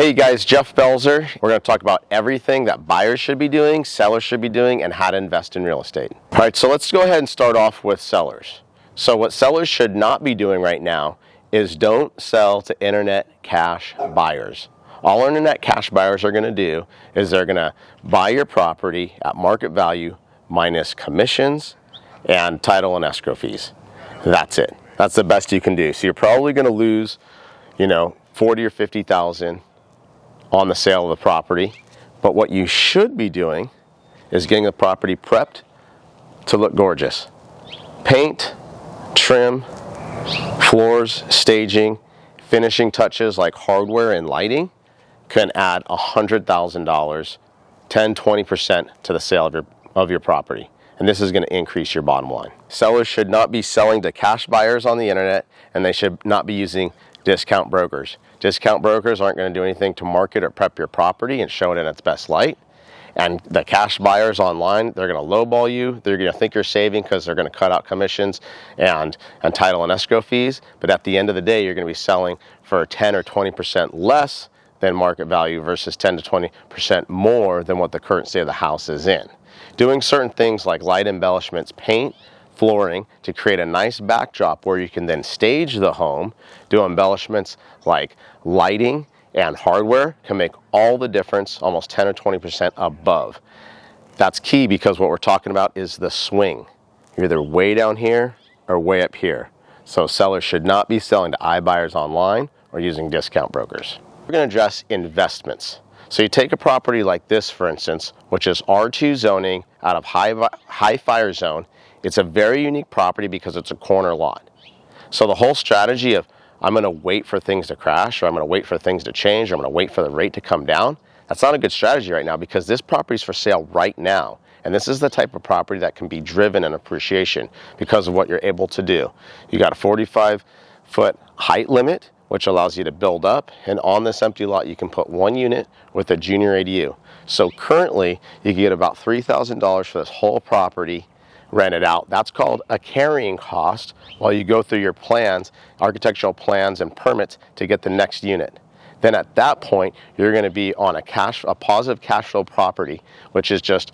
Hey guys, Jeff Belzer. We're going to talk about everything that buyers should be doing, sellers should be doing, and how to invest in real estate. All right, so let's go ahead and start off with sellers. So what sellers should not be doing right now is don't sell to internet cash buyers. All internet cash buyers are going to do is they're going to buy your property at market value minus commissions and title and escrow fees. That's it. That's the best you can do. So you're probably going to lose, 40 or 50,000 on the sale of the property. But what you should be doing is getting the property prepped to look gorgeous. Paint, trim, floors, staging, finishing touches like hardware and lighting can add $100,000, 10-20% to the sale of your property. And this is going to increase your bottom line. Sellers should not be selling to cash buyers on the internet, and they should not be using discount brokers. Discount brokers aren't going to do anything to market or prep your property and show it in its best light. And the cash buyers online, they're going to lowball you. They're going to think you're saving because they're going to cut out commissions and title and escrow fees. But at the end of the day, you're going to be selling for 10 or 20% less than market value versus 10 to 20% more than what the current state of the house is in. Doing certain things like light embellishments, paint, flooring to create a nice backdrop where you can then stage the home, do embellishments like lighting and hardware can make all the difference, almost 10 or 20% above. That's key because what we're talking about is the swing. You're either way down here or way up here. So sellers should not be selling to iBuyers online or using discount brokers. We're going to address investments. So you take a property like this, for instance, which is R2 zoning out of high fire zone. It's a very unique property because it's a corner lot. So the whole strategy of I'm going to wait for things to crash, or I'm going to wait for things to change, or I'm going to wait for the rate to come down, that's not a good strategy right now because this property is for sale right now. And this is the type of property that can be driven in appreciation because of what you're able to do. You got a 45-foot height limit, which allows you to build up. And on this empty lot, you can put one unit with a junior ADU. So currently, you can get about $3,000 for this whole property rented out. That's called a carrying cost while you go through your plans, architectural plans and permits to get the next unit. Then at that point, you're going to be on a positive cash flow property, which is just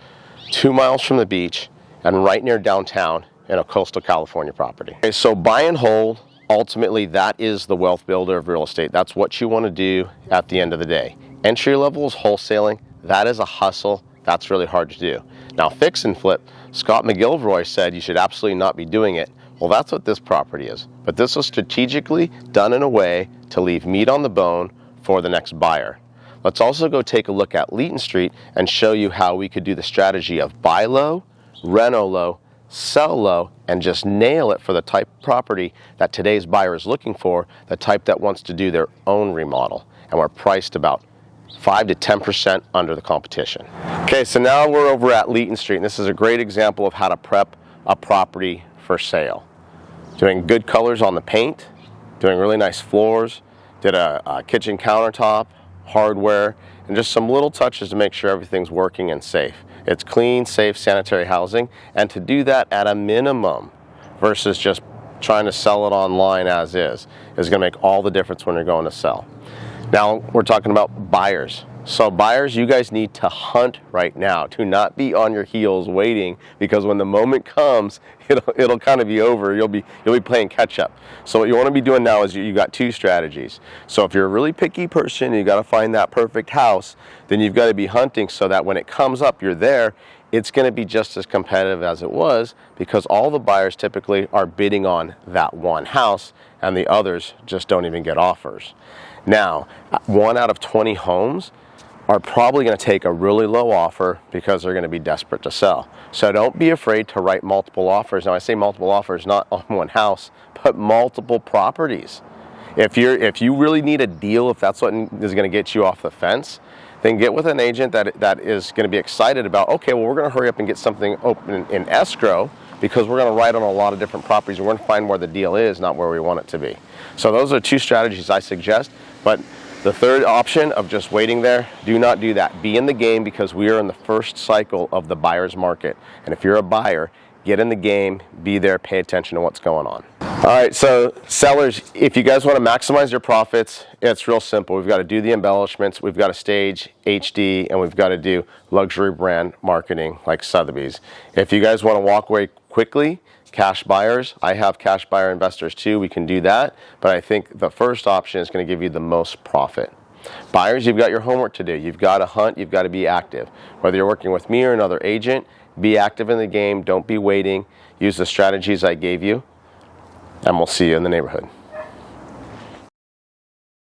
2 miles from the beach and right near downtown in a coastal California property. Okay, so buy and hold, ultimately that is the wealth builder of real estate. That's what you want to do at the end of the day. Entry level is wholesaling. That is a hustle. That's really hard to do. Now fix and flip, Scott McGilroy said you should absolutely not be doing it. Well, that's what this property is. But this was strategically done in a way to leave meat on the bone for the next buyer. Let's also go take a look at Leeton Street and show you how we could do the strategy of buy low, reno low, sell low, and just nail it for the type of property that today's buyer is looking for, the type that wants to do their own remodel. And we're priced about 5 to 10% under the competition. Okay, so now we're over at Leeton Street, and this is a great example of how to prep a property for sale. Doing good colors on the paint, doing really nice floors, did a kitchen countertop, hardware, and just some little touches to make sure everything's working and safe. It's clean, safe, sanitary housing, and to do that at a minimum versus just trying to sell it online as is going to make all the difference when you're going to sell. Now we're talking about buyers. So buyers, you guys need to hunt right now. Do not be on your heels waiting, because when the moment comes, it'll kind of be over. You'll be playing catch up. So what you want to be doing now is you got two strategies. So if you're a really picky person, you got to find that perfect house, then you've got to be hunting so that when it comes up, you're there. It's going to be just as competitive as it was, because all the buyers typically are bidding on that one house and the others just don't even get offers. Now, 1 out of 20 homes are probably going to take a really low offer because they're going to be desperate to sell. So don't be afraid to write multiple offers. Now I say multiple offers, not on one house, but multiple properties. If you really need a deal, if that's what is going to get you off the fence, then get with an agent that is going to be excited about, okay, well, we're going to hurry up and get something open in escrow, because we're going to write on a lot of different properties. We're going to find where the deal is, not where we want it to be. So those are two strategies I suggest. But the third option of just waiting there, do not do that. Be in the game, because we are in the first cycle of the buyer's market. And if you're a buyer, get in the game, be there, pay attention to what's going on. All right, so sellers, if you guys want to maximize your profits, it's real simple. We've got to do the embellishments, we've got to stage HD, and we've got to do luxury brand marketing like Sotheby's. If you guys want to walk away quickly, cash buyers, I have cash buyer investors too, we can do that, but I think the first option is going to give you the most profit. Buyers, you've got your homework to do. You've got to hunt, you've got to be active. Whether you're working with me or another agent, be active in the game, don't be waiting, use the strategies I gave you, and we'll see you in the neighborhood.